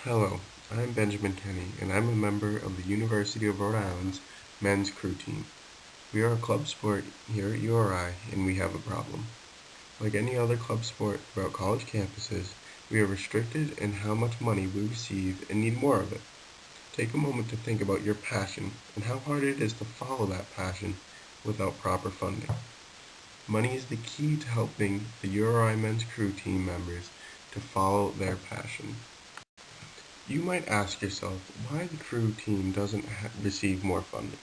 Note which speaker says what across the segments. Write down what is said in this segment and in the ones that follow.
Speaker 1: Hello, I'm Benjamin Tenney, and I'm a member of the University of Rhode Island's men's crew team. We are a club sport here at URI, and we have a problem. Like any other club sport throughout college campuses, we are restricted in how much money we receive and need more of it. Take a moment to think about your passion and how hard it is to follow that passion without proper funding. Money is the key to helping the URI men's crew team members to follow their passion. You might ask yourself why the crew team doesn't receive more funding.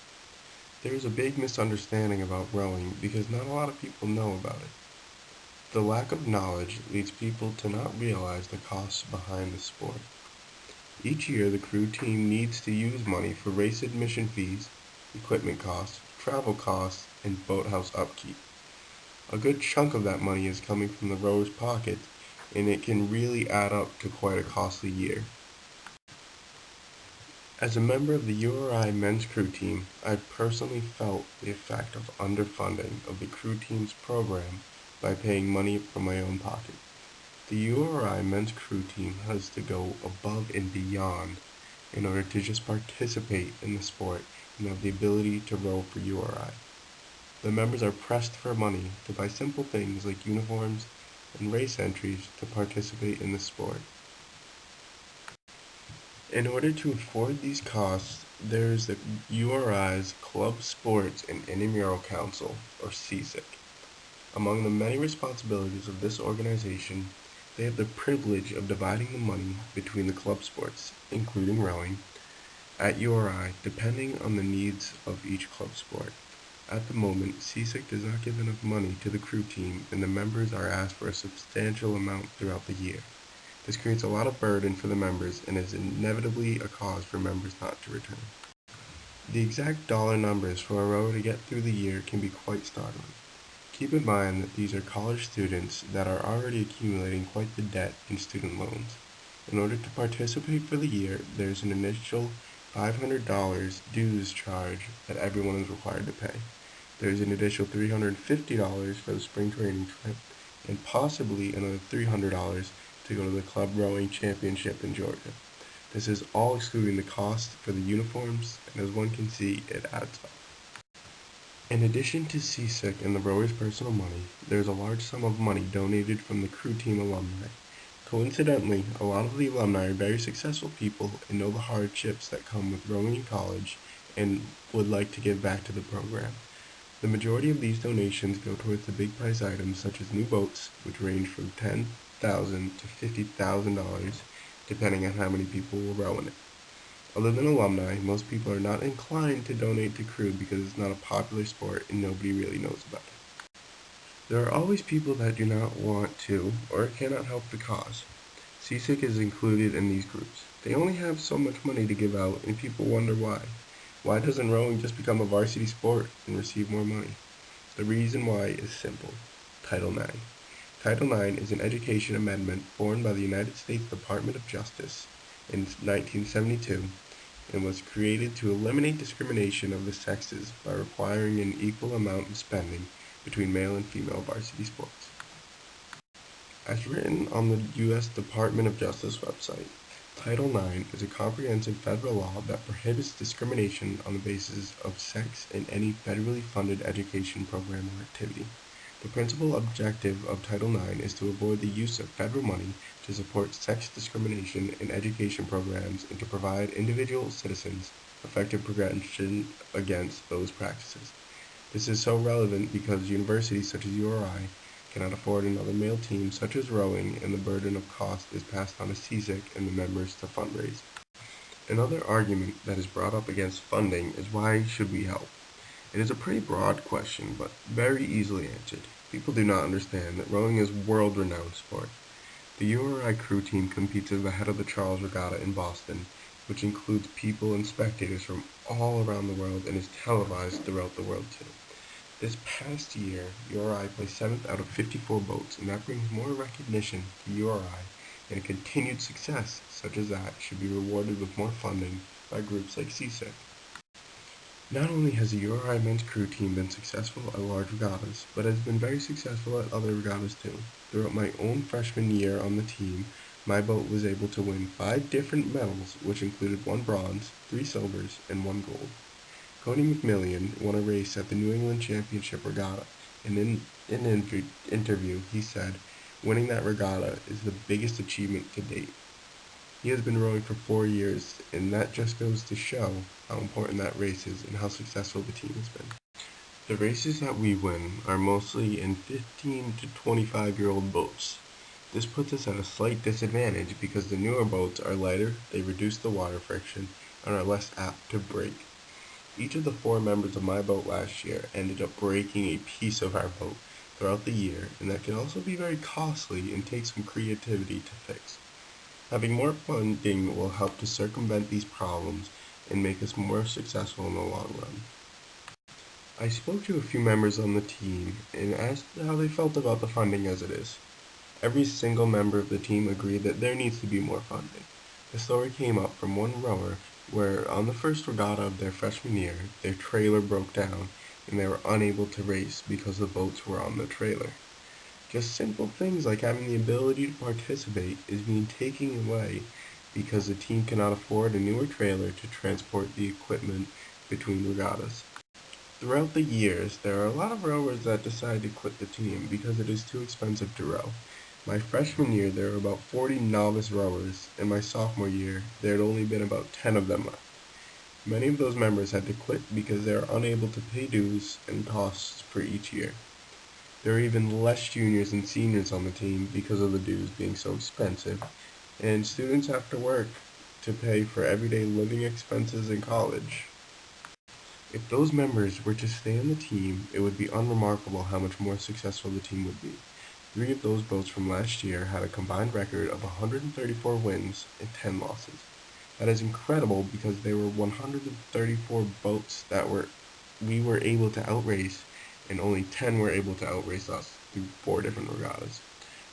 Speaker 1: There is a big misunderstanding about rowing because not a lot of people know about it. The lack of knowledge leads people to not realize the costs behind the sport. Each year, the crew team needs to use money for race admission fees, equipment costs, travel costs, and boathouse upkeep. A good chunk of that money is coming from the rowers' pockets, and it can really add up to quite a costly year. As a member of the URI men's crew team, I've personally felt the effect of underfunding of the crew team's program by paying money from my own pocket. The URI men's crew team has to go above and beyond in order to just participate in the sport and have the ability to row for URI. The members are pressed for money to buy simple things like uniforms and race entries to participate in the sport. In order to afford these costs, there is the URI's Club Sports and Intramural Council, or CSIC. Among the many responsibilities of this organization, they have the privilege of dividing the money between the club sports, including rowing, at URI, depending on the needs of each club sport. At the moment, CSIC does not give enough money to the crew team, and the members are asked for a substantial amount throughout the year. This creates a lot of burden for the members and is inevitably a cause for members not to return. The exact dollar numbers for a rower to get through the year can be quite startling. Keep in mind that these are college students that are already accumulating quite the debt in student loans. In order to participate for the year, there's an initial $500 dues charge that everyone is required to pay. There's an additional $350 for the spring training trip, and possibly another $300 to go to the club rowing championship in Georgia. This is all excluding the cost for the uniforms, and as one can see, it adds up. In addition to CSIC and the rowers' personal money, there is a large sum of money donated from the crew team alumni. Coincidentally, a lot of the alumni are very successful people and know the hardships that come with rowing in college and would like to give back to the program. The majority of these donations go towards the big prize items such as new boats, which range from $10,000 to $50,000 depending on how many people will row in it. Other than alumni, most people are not inclined to donate to crew because it's not a popular sport and nobody really knows about it. There are always people that do not want to or cannot help the cause. CSIC is included in these groups. They only have so much money to give out and people wonder why. Why doesn't rowing just become a varsity sport and receive more money? The reason why is simple. Title IX. Title IX is an education amendment born by the United States Department of Justice in 1972 and was created to eliminate discrimination of the sexes by requiring an equal amount of spending between male and female varsity sports. As written on the U.S. Department of Justice website, Title IX is a comprehensive federal law that prohibits discrimination on the basis of sex in any federally funded education program or activity. The principal objective of Title IX is to avoid the use of federal money to support sex discrimination in education programs and to provide individual citizens effective prevention against those practices. This is so relevant because universities such as URI cannot afford another male team such as rowing, and the burden of cost is passed on to CSIC and the members to fundraise. Another argument that is brought up against funding is why should we help? It is a pretty broad question, but very easily answered. People do not understand that rowing is a world-renowned sport. The URI crew team competes as the head of the Charles Regatta in Boston, which includes people and spectators from all around the world and is televised throughout the world too. This past year, URI placed 7th out of 54 boats, and that brings more recognition to URI, and a continued success such as that should be rewarded with more funding by groups like CSIC. Not only has the URI men's crew team been successful at large regattas, but has been very successful at other regattas too. Throughout my own freshman year on the team, My boat was able to win 5 different medals, which included 1 bronze, 3 silvers, and 1 gold. Cody McMillian won a race at the New England Championship Regatta, and in an interview he said, "Winning that regatta is the biggest achievement to date." He has been rowing for 4 years, and that just goes to show how important that race is and how successful the team has been. The races that we win are mostly in 15 to 25-year-old boats. This puts us at a slight disadvantage because the newer boats are lighter, they reduce the water friction, and are less apt to break. Each of the 4 members of my boat last year ended up breaking a piece of our boat throughout the year, and that can also be very costly and take some creativity to fix. Having more funding will help to circumvent these problems and make us more successful in the long run. I spoke to a few members on the team and asked how they felt about the funding as it is. Every single member of the team agreed that there needs to be more funding. The story came up from one rower where on the first regatta of their freshman year, their trailer broke down and they were unable to race because the boats were on the trailer. Just simple things like having the ability to participate is being taken away because the team cannot afford a newer trailer to transport the equipment between regattas. Throughout the years, there are a lot of rowers that decide to quit the team because it is too expensive to row. My freshman year, there were about 40 novice rowers, and my sophomore year, there had only been about 10 of them left. Many of those members had to quit because they are unable to pay dues and costs for each year. There are even less juniors and seniors on the team because of the dues being so expensive, and students have to work to pay for everyday living expenses in college. If those members were to stay on the team, it would be unremarkable how much more successful the team would be. 3 of those boats from last year had a combined record of 134 wins and 10 losses. That is incredible because there were 134 boats that we were able to outrace, and only 10 were able to outrace us through 4 different regattas.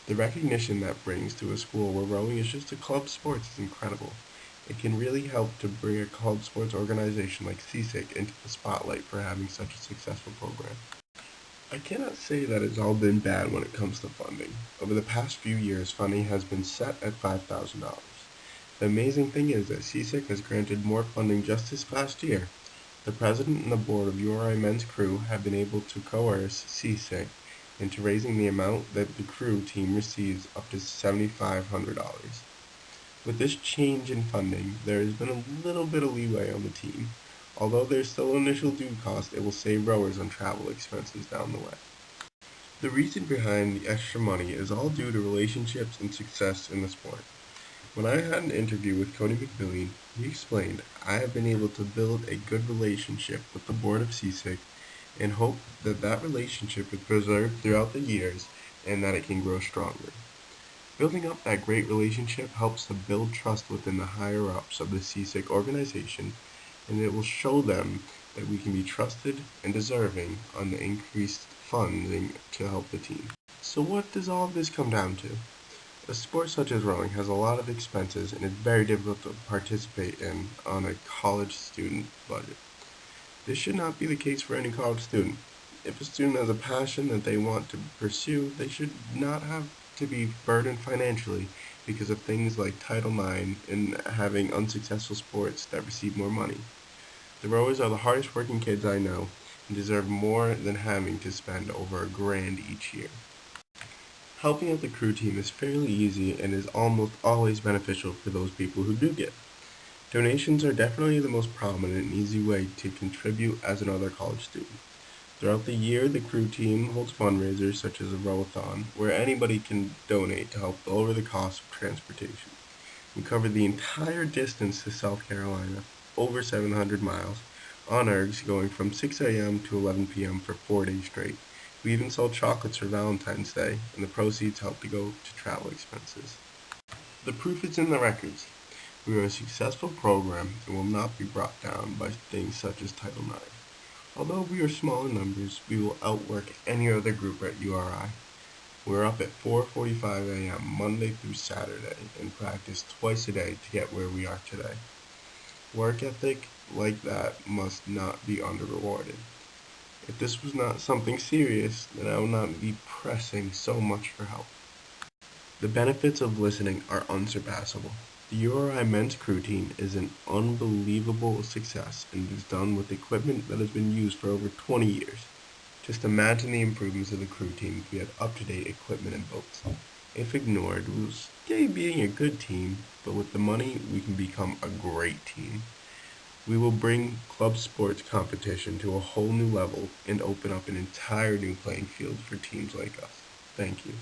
Speaker 1: The recognition that brings to a school where rowing is just a club sport is incredible. It can really help to bring a club sports organization like CSIC into the spotlight for having such a successful program. I cannot say that it's all been bad when it comes to funding. Over the past few years, funding has been set at $5,000. The amazing thing is that CSIC has granted more funding just this past year. The president and the board of URI Men's Crew have been able to coerce CSIC into raising the amount that the crew team receives up to $7,500. With this change in funding, there has been a little bit of leeway on the team. Although there's still initial due cost, it will save rowers on travel expenses down the way. The reason behind the extra money is all due to relationships and success in the sport. When I had an interview with Cody McMillian, he explained, "I have been able to build a good relationship with the board of CSIC and hope that that relationship is preserved throughout the years and that it can grow stronger." Building up that great relationship helps to build trust within the higher-ups of the CSIC organization, and it will show them that we can be trusted and deserving on the increased funding to help the team. So what does all of this come down to? A sport such as rowing has a lot of expenses and is very difficult to participate in on a college student budget. This should not be the case for any college student. If a student has a passion that they want to pursue, they should not have to be burdened financially because of things like Title IX and having unsuccessful sports that receive more money. The rowers are the hardest working kids I know and deserve more than having to spend over $1,000 each year. Helping out the crew team is fairly easy and is almost always beneficial for those people who do give. Donations are definitely the most prominent and easy way to contribute as another college student. Throughout the year, the crew team holds fundraisers such as a rowathon, where anybody can donate to help lower the cost of transportation. We cover the entire distance to South Carolina, over 700 miles, on ergs going from 6 a.m. to 11 p.m. for 4 days straight. We even sold chocolates for Valentine's Day, and the proceeds help to go to travel expenses. The proof is in the records. We are a successful program and will not be brought down by things such as Title IX. Although we are small in numbers, we will outwork any other group at URI. We're up at 4:45 a.m. Monday through Saturday and practice twice a day to get where we are today. Work ethic like that must not be under-rewarded. If this was not something serious, then I would not be pressing so much for help. The benefits of listening are unsurpassable. The URI men's crew team is an unbelievable success and is done with equipment that has been used for over 20 years. Just imagine the improvements of the crew team if we had up-to-date equipment and boats. If ignored, we'll stay being a good team, but with the money, we can become a great team. We will bring club sports competition to a whole new level and open up an entire new playing field for teams like us. Thank you.